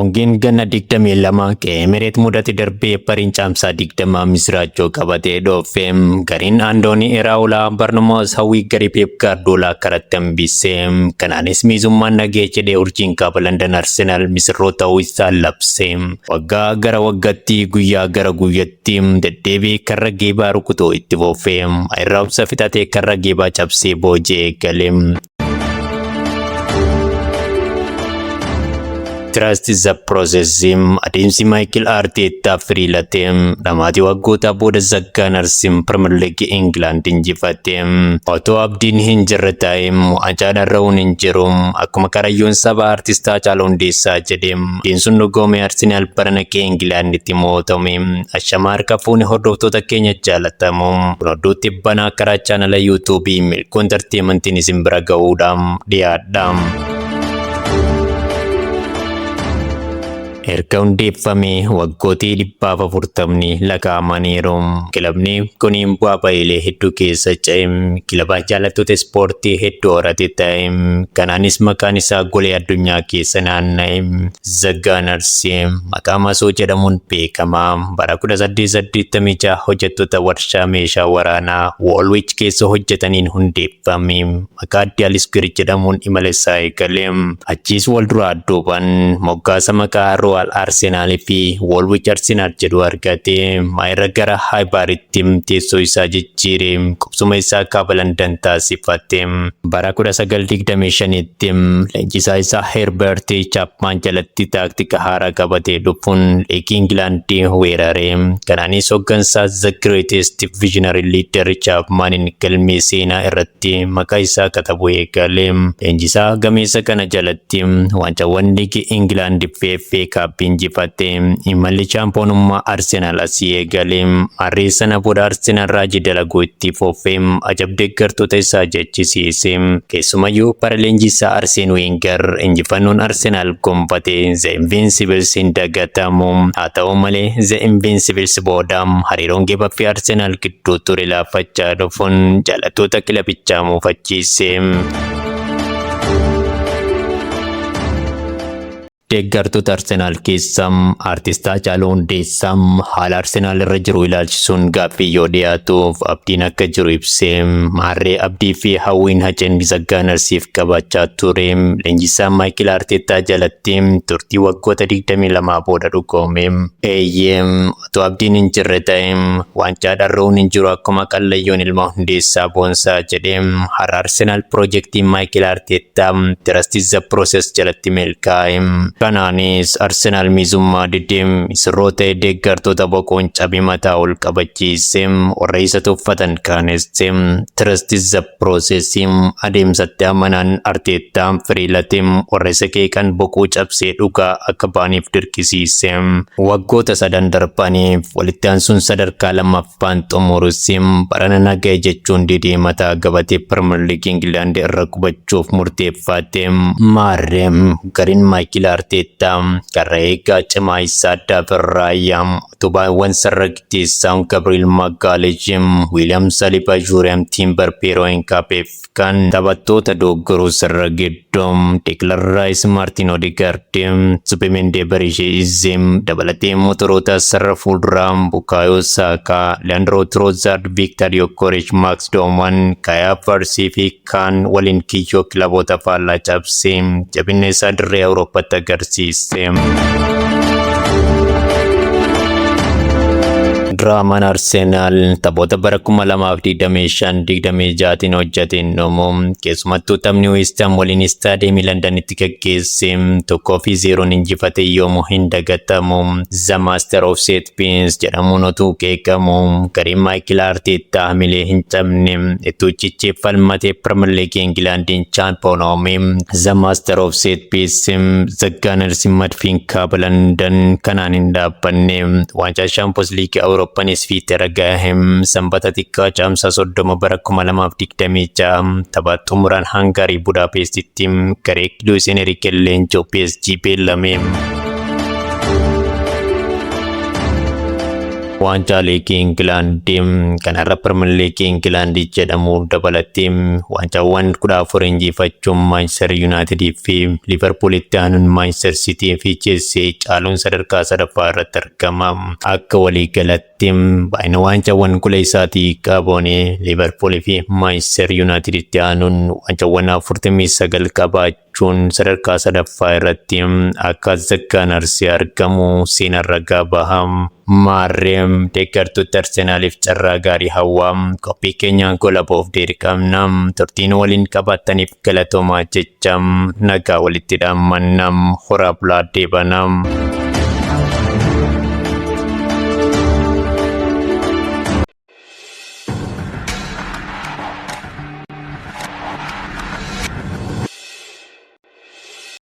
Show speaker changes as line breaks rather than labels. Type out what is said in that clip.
Hongeen ganna 22 keemereet mudate darbee bariin caamsaa 20 misiraachoo qabatee dhoofee gariin Andoonii Iraawulaa Barnamaas hawwii garii Peep Gaardiyoolaa karatti hambisee kanaanis miizummaan nagee jedhee urjiin kaaba London Arsenaal misirroo ta'uu isaa labsee waggaa gara waggaatti guyyaa gara guyyaatti deddeebi'ee karra geebaa rukutoo itti boofee irraabsa fitatee karra geebaa cabsee booji'ee galee. Trust the process adeemsi Michael Arteta firiilatee dhamaatii waggoota booda zaggaan arsiin Premier League England injifatee otoo abdiin hin jirre taa'ee ajaa'idhaan ra'uun hin jiru akkuma karayyoon saba artist Haacaaluu Hundeessaa jedhee diinsuun dhugoomee Arsenaal barana kee Englanditti mootame ashamaa harka fuune hordoftoota keenya jaalatamu hodduutti banaa karaa chaanala YouTube Milkoo Entertainmentiin isin bira ga'uudhaan dhiyaadha. Erga hundeeffamee waggootii 440 lakkaa'amaniiru. Kilabni kun bu'aa ba'iilee hedduu keessa ce'e. Kilaba jaallattoota ispoortii hedduu horate ta'e. Kanaanis maqaan isaa golee addunyaa keessa naanna'e. Zaggaan Arsii maqaa masoo jedhamuun beekama. Bara 1886 hojjettoota warshaa meeshaa waraanaa Woolwich keessa hojjetaniin hundeeffame. Maqaa adda Alisgir jedhamuun imala isaa eegale. Achiis wal duraa duubaan moggaasa maqaa Royal Arsenal fi Woolwich Arsenal jedhu argate maayirra gara Highburytti teessoo isaa jijjiire qubsuma isaa kaaba London taasifate. Bara 1925tti leenjisaa isaa Herbert Chapman jalatti taaktika haaraa qabatee dhufuun leegii Ingilandi weerare. Kanaanis hooggansaa The Greatest Visionary Leader Chapmanin galmee seenaa irratti maqaa isaa katabuu eegale. Leenjisaa gameessa kana jalatti waancaawwan liigii England FA Cup injifate. Imalli chaampiyoonummaa Arsenaal asii eegale. Marree sana booda Arsenaal raajii dalaguu itti fufee ajab deeggartoota isaa jechisiise. Keessumayyuu bara leenjisaa Arseen Wenger injifannoon Arsenaal gonfate The Invincibles hin dagatamu. Haa ta'u malee The Invincibles booda hariiroon geebaa fi Arsenaal gidduu ture laaffachaa dhufuun jaallattoota kilabichaa muufachiise. Deeggartoota Arsenaal keessa artist Haacaaluu Hundeessaa haala Arsenaal irra jiru ilaalchisuun gaaffii yoo dhiyaatuuf abdiin akka jiru ibsee maarree abdii fi hawwiin haceen zaggaan arsiif qabaachaa ture. Leenjisaa Michael Arteta jalatti turtii waggoota 22 booda dhugoome. Otoo abdiin hin jirre ta'e waancaa dharra'uun hin jiru akkuma qallayyoon ilma Hundeessaa boonsaa jedhee har'a Arsenaal piroojeektii Michael Arteta Trust the Process jalatti milkaa'e. Kanaanis Arsenaal miizummaa didee misirroota deeggartoota boqoon cabii mataa ol qabachiise warra isa tuffatan kaanesse. Trust the Process adeemsatti amanaan Arteetaan firiilatee warra isa qeeqan boqoo cabsee dhugaa akka baaniif dirqisiise. Waggoota 3 darbaniif walitti aansuun sadarkaa lammaffaan xumurus barana nagaya jechuun didee mataa gabatee Premier League England irra qubachuuf murteeffate. Maarree gariin Michael Arteta karra eegaa cimaa isaa addaa firraayyaa utubaawwan sarragteessaan Gabriel Magalhaes, William Saliba, Jurriel Timber, Pero Encapeef kan taphattoota dogoggoruu sarara gidduu Declan Rice, Martin Odegaard, Zubimendi Barisic dabalatee motoroota sarara fuulduraa Bukayo Saka, Leandro Trossard, Victor Gyökeres, Max Doman, Kai Havertz fi kan waliin kiyyoo kilaboota faallaa cabsee jabina isaa dirree Awuroopaatti agarsiise. Draamaan Arsenaal taphoota bara 2025-26 hojjeteen dhumu keessumattuu taphni West Ham waliin istaadiyeemii Londanitti gaggeesse 1-0 injifate yoomuu hin dagatamu. The Master of Set Pieces jedhamuun otuu qeeqamu gariin Michael Arteta hamilee hin cabne itti cichee falmatee Premier League Englandiin chaampiyonoome. The Master of Set Pieces zaggaan arsiin madfiin kaaba London kanaan hin dhaabbanne waancaa Champions League Awurooppaanis fiitera gahem sanbata xiqqaa caamsaa 30 bara 2026 tapha xumuraan Hangarii Budaapestitti garee Luis Enrique leenjoo PSG beellame. waancaa liigii Ingilaandii kanarra Pirimeer Liigii Ingilaandii jedhamu dabalatee waancaawwan 14 injifachuun Manchester United fi Liverpool itti aanuun Manchester City fi Chelsea caaluun sadarkaa sadaffaa irratti argama. Akka waliigalatti baay'ina waancaawwan gola isaatii qabuun Liverpool fi Manchester United itti aanuun waancaawwan 49 qabaachuun sadarkaa sadaffaa irratti akka Gunners argamu seenarra gabaha. Maarreem deeggartoota Arsenaaliif carraa gaarii hawwaa qophii keenyaan gola boof deeqamna turtiin waliin qabataniif galatoomaa jecha nagaa walitti dhaamannam horaa bulaa deebanam.